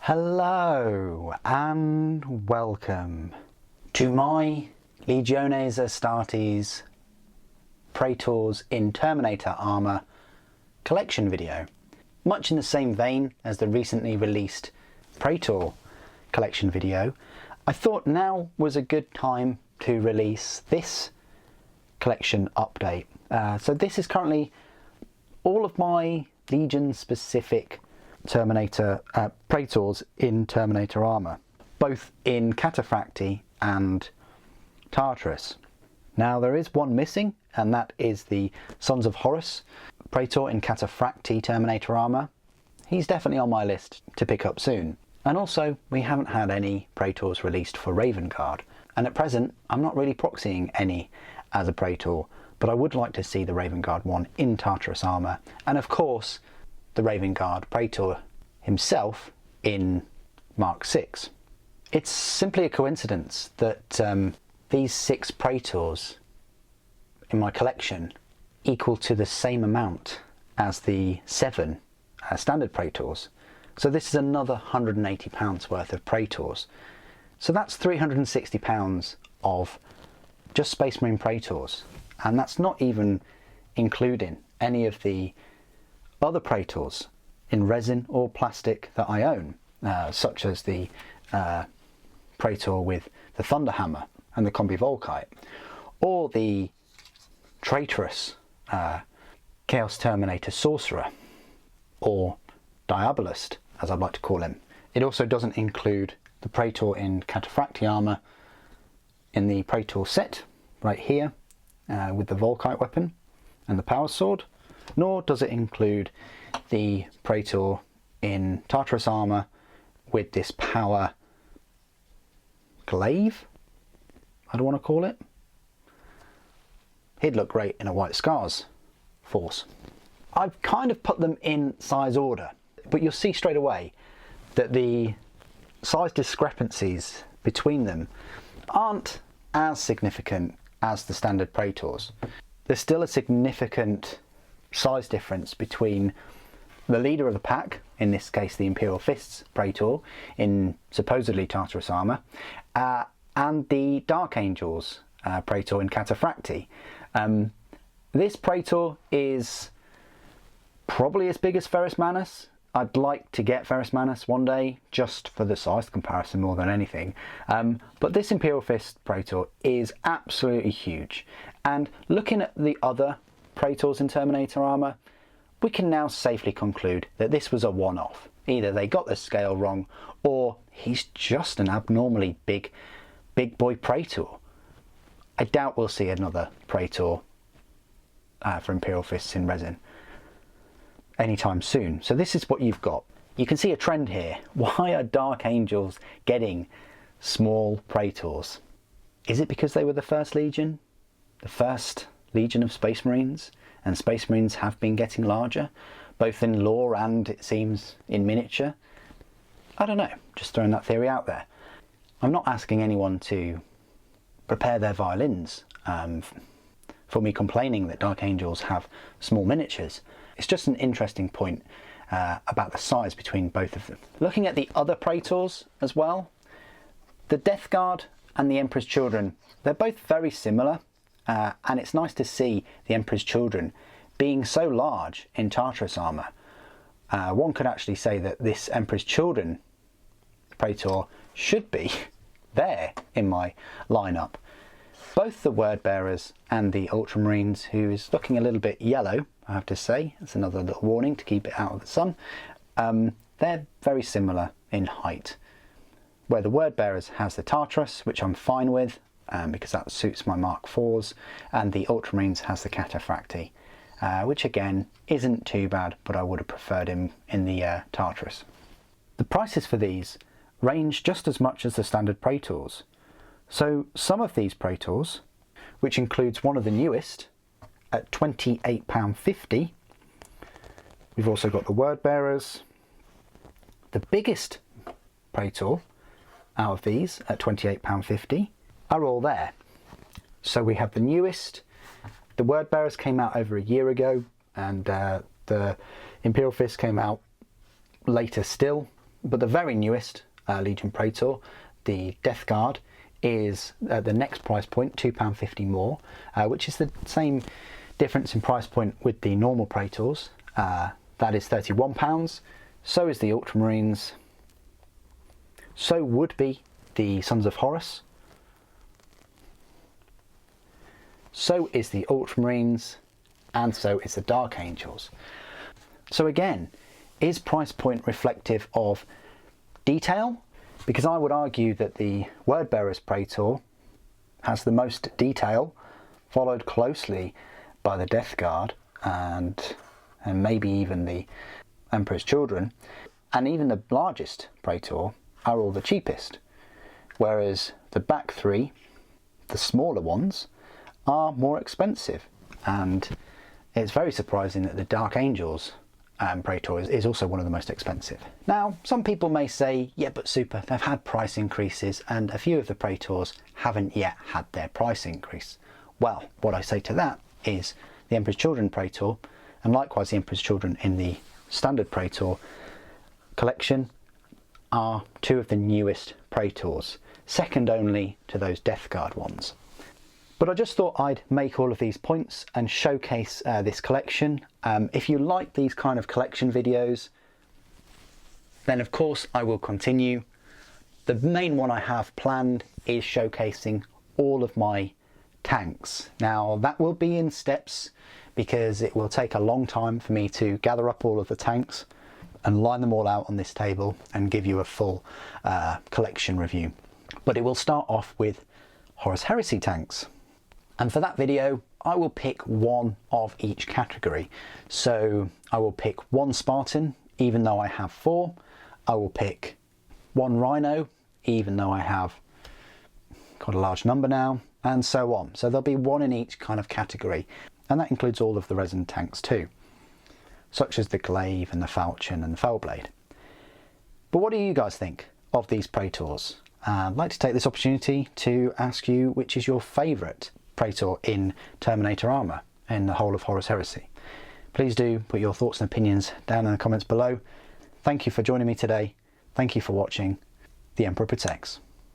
Hello and welcome to my Legiones Astartes Praetors in Terminator Armour collection video. Much in the same vein as the recently released Praetor collection video, I thought now was a good time to release this collection update. So this is currently all of my Legion specific Terminator Praetors in Terminator Armour, both in Cataphracti and Tartarus. Now there is one missing, and that is the Sons of Horus Praetor in Cataphracti Terminator Armour. He's definitely on my list to pick up soon. And also, we haven't had any Praetors released for Raven Guard, and at present I'm not really proxying any as a Praetor, but I would like to see the Raven Guard one in Tartarus Armour, and of course the Raven Guard Praetor himself in Mark 6. It's simply a coincidence that these 6 Praetors in my collection equal to the same amount as the 7 standard Praetors. So this is another £180 worth of Praetors. So that's £360 of just Space Marine Praetors, and that's not even including any of the other Praetors in resin or plastic that I own, such as the Praetor with the Thunderhammer and the Combi Volkite, or the traitorous Chaos Terminator Sorcerer, or Diabolist, as I'd like to call him. It also doesn't include the Praetor in Cataphracti Armour in the Praetor set, right here, with the Volkite weapon and the Power Sword, nor does it include the Praetor in Tartarus Armour with this Power Glaive, I don't want to call it. He'd look great in a White Scars force. I've kind of put them in size order, but you'll see straight away that the size discrepancies between them aren't as significant as the standard Praetors. There's still a significant size difference between the leader of the pack, in this case the Imperial Fists Praetor in supposedly Tartarus Armour, and the Dark Angels Praetor in Cataphracti. This Praetor is probably as big as Ferrus Manus. I'd like to get Ferrus Manus one day, just for the size comparison more than anything. But this Imperial Fist Praetor is absolutely huge. And looking at the other Praetors in Terminator Armour, we can now safely conclude that this was a one-off. Either they got the scale wrong, or he's just an abnormally big boy Praetor. I doubt we'll see another Praetor for Imperial Fists in resin anytime soon. So this is what you've got. You can see a trend here. Why are Dark Angels getting small Praetors? Is it because they were the first Legion? The first Legion of Space Marines? And Space Marines have been getting larger, both in lore and, it seems, in miniature? I don't know, just throwing that theory out there. I'm not asking anyone to prepare their violins for me complaining that Dark Angels have small miniatures. It's just an interesting point about the size between both of them. Looking at the other Praetors as well, the Death Guard and the Emperor's Children, they're both very similar, and it's nice to see the Emperor's Children being so large in Tartarus Armour. One could actually say that this Emperor's Children Praetor should be there in my lineup. Both the Word Bearers and the Ultramarines, who is looking a little bit yellow, I have to say, it's another little warning to keep it out of the sun, they're very similar in height. Where the Word Bearers has the Tartarus, which I'm fine with, because that suits my Mark IVs, and the Ultramarines has the Cataphracti, which again isn't too bad, but I would have preferred him in the Tartarus. The prices for these range just as much as the standard Praetors. So some of these Praetors, which includes one of the newest at £28.50, we've also got the Word Bearers, the biggest Praetor out of these at £28.50, are all there. So we have the newest, the Word Bearers came out over a year ago, and the Imperial Fist came out later still, But the very newest Legion Praetor, the Death Guard, is the next price point, £2.50 more, which is the same difference in price point with the normal Praetors. That is £31. So is the Ultramarines. So would be the Sons of Horus. So is the Ultramarines, and so is the Dark Angels. So again, is price point reflective of detail? Because I would argue that the Wordbearer's Praetor has the most detail, followed closely by the Death Guard and maybe even the Emperor's Children, and even the largest Praetor are all the cheapest, whereas the back three, the smaller ones, are more expensive. And it's very surprising that the Dark Angels Praetor is also one of the most expensive. Now, some people may say, yeah, but Super, they've had price increases and a few of the Praetors haven't yet had their price increase. Well, what I say to that is the Emperor's Children Praetor, and likewise the Emperor's Children in the Standard Praetor collection, are two of the newest Praetors, second only to those Death Guard ones. But I just thought I'd make all of these points and showcase this collection. If you like these kind of collection videos, then of course I will continue. The main one I have planned is showcasing all of my tanks. Now that will be in steps because it will take a long time for me to gather up all of the tanks and line them all out on this table and give you a full collection review. But it will start off with Horus Heresy tanks. And for that video, I will pick one of each category. So I will pick one Spartan, even though I have 4. I will pick one Rhino, even though I have got a large number now, and so on. So there'll be one in each kind of category. And that includes all of the resin tanks too, such as the Glaive and the Falchion and the Fellblade. But what do you guys think of these Praetors? I'd like to take this opportunity to ask you which is your favourite Praetor in Terminator Armour in the whole of Horus Heresy. Please do put your thoughts and opinions down in the comments below. Thank you for joining me today. Thank you for watching. The Emperor Protects.